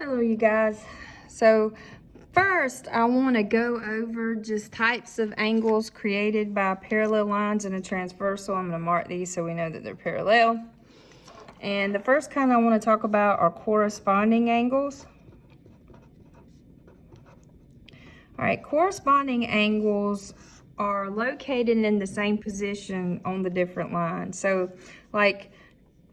Hello you guys. So first I want to go over just types of angles created by parallel lines in a transversal. I'm going to mark these so we know that they're parallel. And the first kind I want to talk about are corresponding angles. All right, corresponding angles are located in the same position on the different lines. So like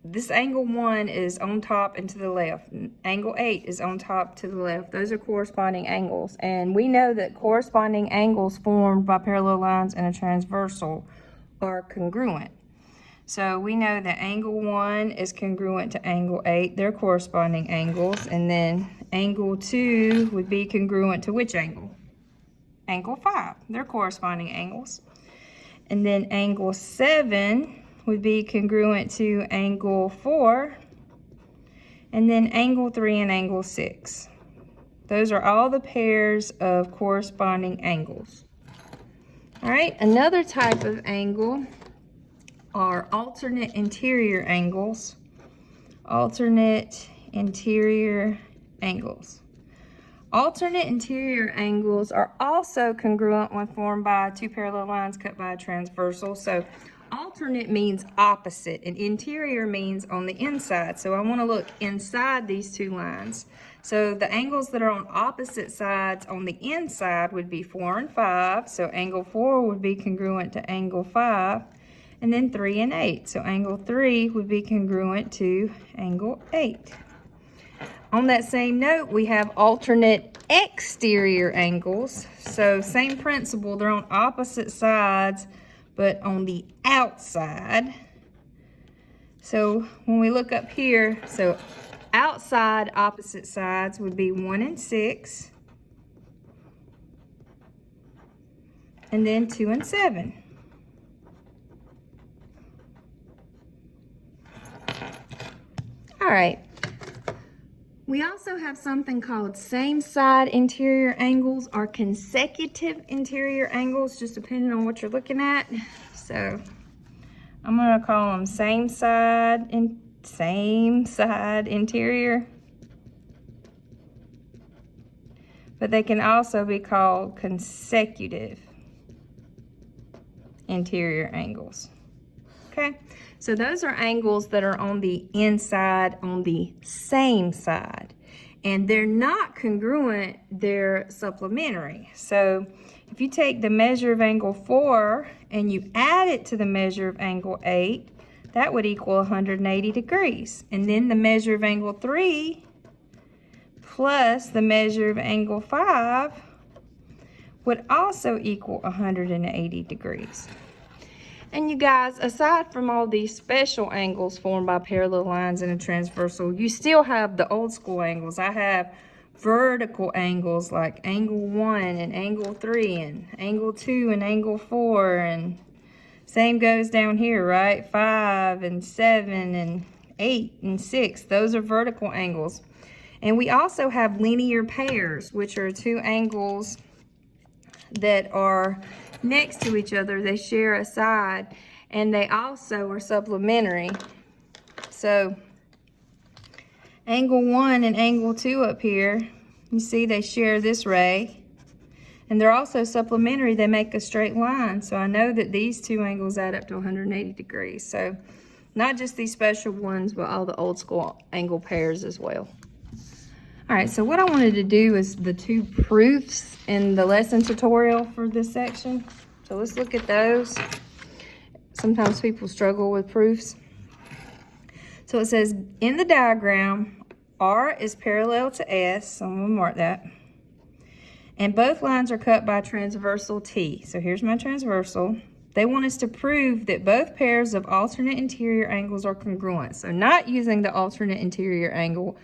this angle 1 is on top and to the left. Angle 8 is on top to the left. Those are corresponding angles. And we know that corresponding angles formed by parallel lines in a transversal are congruent. So we know that angle 1 is congruent to angle 8. They're corresponding angles. And then angle 2 would be congruent to which angle? Angle 5. They're corresponding angles. And then angle 7 would be congruent to angle 4, and then angle 3 and angle 6. Those are all the pairs of corresponding angles. All right, another type of angle are alternate interior angles. Alternate interior angles. Alternate interior angles are also congruent when formed by two parallel lines cut by a transversal. So alternate means opposite, and interior means on the inside. So I want to look inside these two lines. So the angles that are on opposite sides on the inside would be 4 and 5. So angle 4 would be congruent to angle 5. And then 3 and 8. So angle 3 would be congruent to angle 8. On that same note, we have alternate exterior angles. So same principle, they're on opposite sides, but on the outside. So when we look up here, so outside opposite sides would be 1 and 6, and then 2 and 7. All right. We also have something called same side interior angles or consecutive interior angles, just depending on what you're looking at. So I'm going to call them same side interior. But they can also be called consecutive interior angles. Okay, so those are angles that are on the inside on the same side, and they're not congruent, they're supplementary. So if you take the measure of angle 4 and you add it to the measure of angle 8, that would equal 180 degrees. And then the measure of angle 3 plus the measure of angle 5 would also equal 180 degrees. And you guys, aside from all these special angles formed by parallel lines in a transversal, you still have the old school angles. I have vertical angles like angle 1 and angle 3 and angle 2 and angle 4, and same goes down here, right? 5 and 7 and 8 and 6. Those are vertical angles. And we also have linear pairs, which are two angles that are next to each other. They share a side, and they also are supplementary. So angle 1 and angle 2 up here, you see they share this ray, and they're also supplementary. They make a straight line. So I know that these two angles add up to 180 degrees. So not just these special ones, but all the old school angle pairs as well. All right, so what I wanted to do is the two proofs in the lesson tutorial for this section. So let's look at those. Sometimes people struggle with proofs. So it says, in the diagram, R is parallel to S, so I'm gonna mark that. And both lines are cut by transversal T. So here's my transversal. They want us to prove that both pairs of alternate interior angles are congruent. So not using the alternate interior angle,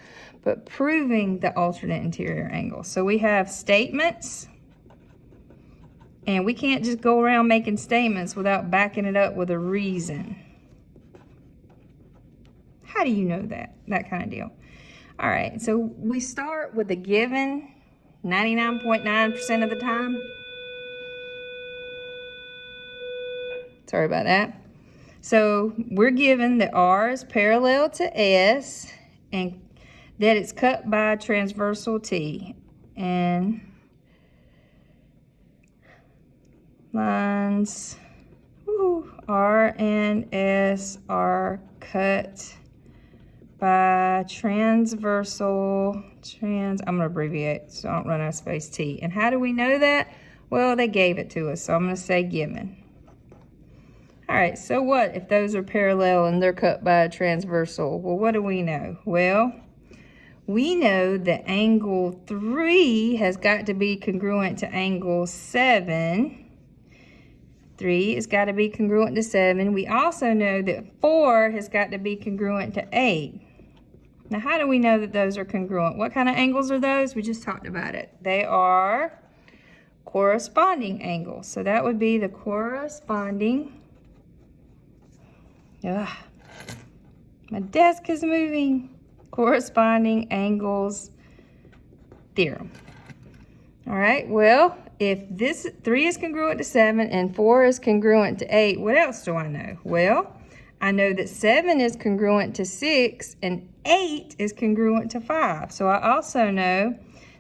but proving the alternate interior angle. So we have statements, and we can't just go around making statements without backing it up with a reason. How do you know that? That kind of deal. All right, so we start with a given 99.9% of the time. Sorry about that. So we're given that R is parallel to S, and that it's cut by transversal T. And lines R and S are cut by transversal, I'm going to abbreviate so I don't run out of space, T. And how do we know that? Well, they gave it to us, so I'm going to say given. All right, so what if those are parallel and they're cut by a transversal? Well, what do we know? Well, we know that angle 3 has got to be congruent to angle 7. 3 has got to be congruent to 7. We also know that 4 has got to be congruent to 8. Now, how do we know that those are congruent? What kind of angles are those? We just talked about it. They are corresponding angles. So that would be the corresponding. My desk is moving. Corresponding angles theorem. All right, well, if this 3 is congruent to 7 and 4 is congruent to 8, what else do I know? Well, I know that 7 is congruent to 6 and 8 is congruent to 5. So I also know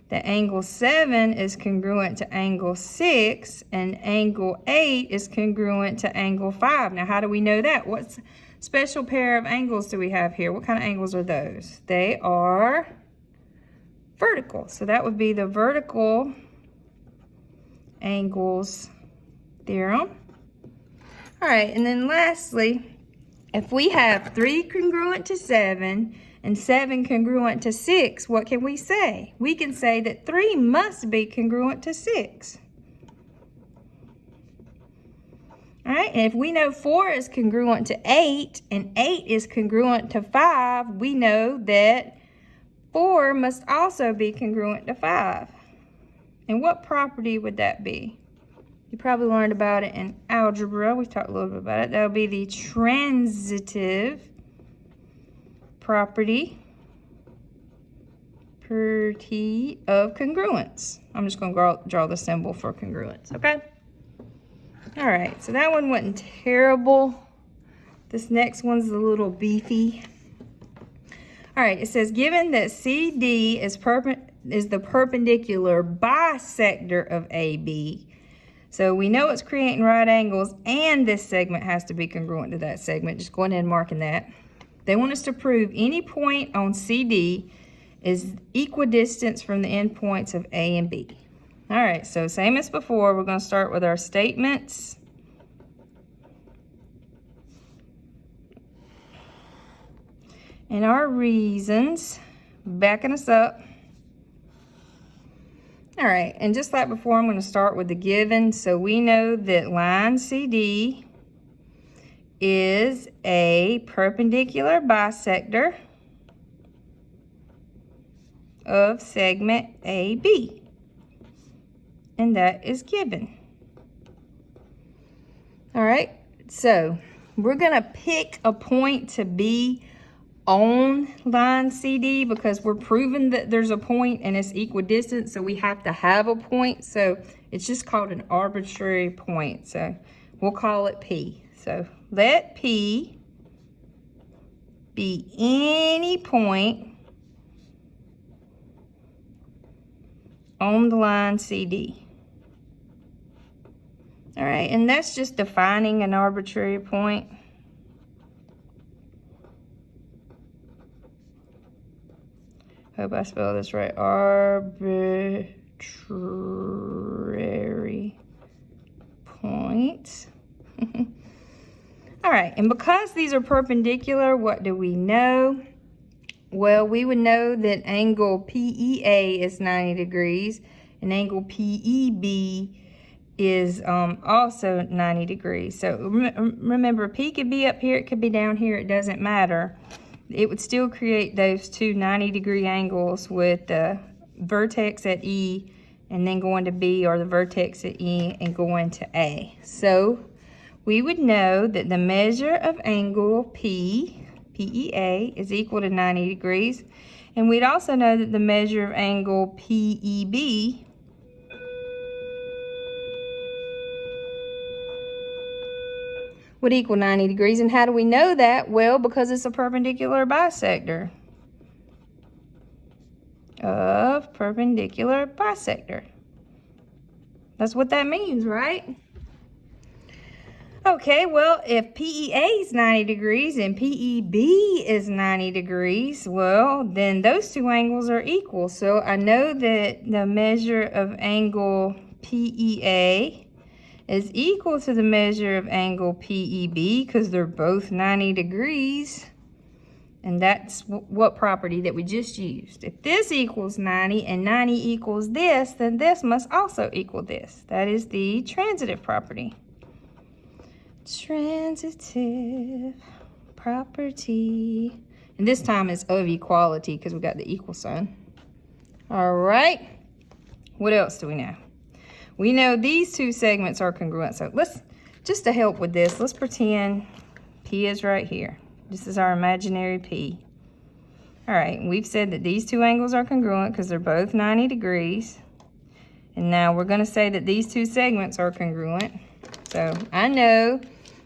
that angle 7 is congruent to angle 6 and angle 8 is congruent to angle 5. Now, how do we know that? What special pair of angles do we have here? What kind of angles are those? They are vertical. So that would be the vertical angles theorem. All right, and then lastly, if we have 3 congruent to 7 and 7 congruent to 6, what can we say? We can say that 3 must be congruent to 6. All right, and if we know 4 is congruent to 8 and 8 is congruent to 5, we know that 4 must also be congruent to 5. And what property would that be? You probably learned about it in algebra. We talked a little bit about it. That would be the transitive property of congruence. I'm just going to draw the symbol for congruence, okay? All right, so that one wasn't terrible. This next one's a little beefy. All right, it says, given that CD is the perpendicular bisector of AB, so we know it's creating right angles, and this segment has to be congruent to that segment. Just go ahead and mark in that. They want us to prove any point on CD is equidistant from the endpoints of A and B. All right, so same as before, we're going to start with our statements. And our reasons, backing us up. All right, and just like before, I'm going to start with the given. So we know that line CD is a perpendicular bisector of segment AB. And that is given. All right, so we're going to pick a point to be on line CD because we're proving that there's a point and it's equidistant, so we have to have a point. So it's just called an arbitrary point. So we'll call it P. So let P be any point on the line CD. All right, and that's just defining an arbitrary point. Hope I spell this right. Arbitrary point. All right, and because these are perpendicular, what do we know? Well, we would know that angle PEA is 90 degrees and angle PEB is also 90 degrees. So remember, P could be up here, it could be down here, it doesn't matter. It would still create those two 90-degree angles with the vertex at E and then going to B, or the vertex at E and going to A. So we would know that the measure of angle PEA is equal to 90 degrees. And we'd also know that the measure of angle PEB would equal 90 degrees. And how do we know that? Well, because it's a perpendicular bisector. of perpendicular bisector. That's what that means, right? Okay, well, if PEA is 90 degrees and PEB is 90 degrees, well, then those two angles are equal. So I know that the measure of angle PEA is equal to the measure of angle PEB because they're both 90 degrees. And that's what property that we just used. If this equals 90 and 90 equals this, then this must also equal this. That is the transitive property. Transitive property. And this time it's of equality because we got the equal sign. All right. What else do we know? We know these two segments are congruent. So let's, just to help with this, let's pretend P is right here. This is our imaginary P. All right, we've said that these two angles are congruent because they're both 90 degrees. And now we're going to say that these two segments are congruent. So I know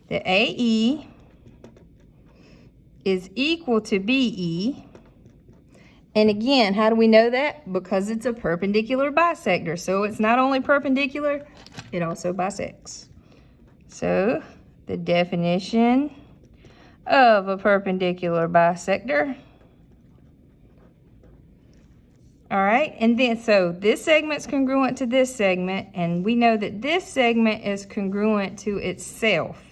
that AE is equal to BE. And again, how do we know that? Because it's a perpendicular bisector. So it's not only perpendicular, it also bisects. So the definition of a perpendicular bisector. All right, and then so this segment's congruent to this segment, and we know that this segment is congruent to itself.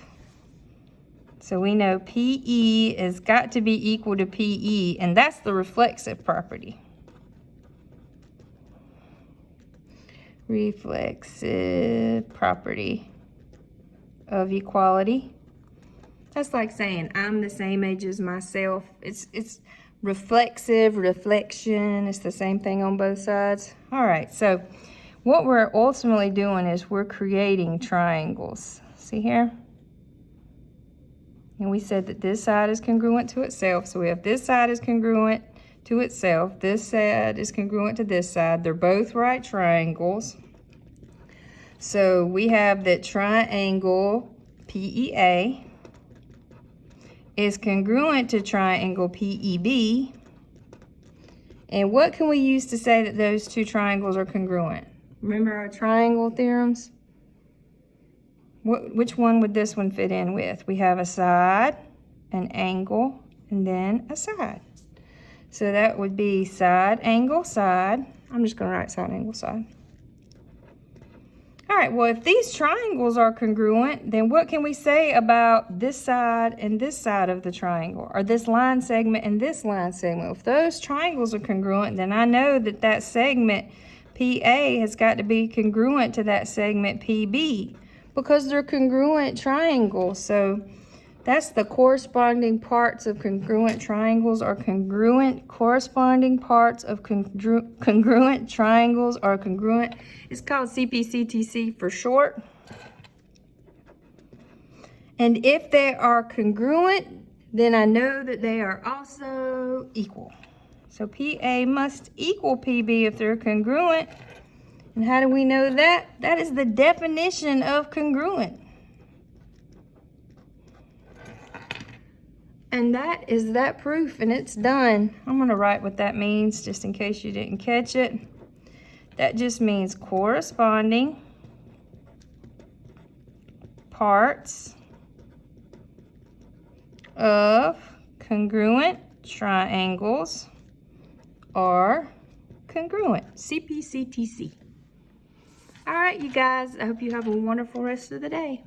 So we know PE has got to be equal to PE, and that's the reflexive property. Reflexive property of equality. That's like saying I'm the same age as myself. It's reflexive, reflection. It's the same thing on both sides. All right, so what we're ultimately doing is we're creating triangles. See here? And we said that this side is congruent to itself. So we have this side is congruent to itself. This side is congruent to this side. They're both right triangles. So we have that triangle PEA is congruent to triangle PEB. And what can we use to say that those two triangles are congruent? Remember our triangle theorems? Which one would this one fit in with? We have a side, an angle, and then a side. So that would be side, angle, side. I'm just going to write side, angle, side. All right, well, if these triangles are congruent, then what can we say about this side and this side of the triangle, or this line segment and this line segment? If those triangles are congruent, then I know that that segment PA has got to be congruent to that segment PB because they're congruent triangles. So that's the corresponding parts of congruent triangles are congruent. Corresponding parts of congruent triangles are congruent. It's called CPCTC for short. And if they are congruent, then I know that they are also equal. So PA must equal PB if they're congruent. And how do we know that? That is the definition of congruent. And that is that proof, and it's done. I'm going to write what that means just in case you didn't catch it. That just means corresponding parts of congruent triangles are congruent. CPCTC. All right, you guys, I hope you have a wonderful rest of the day.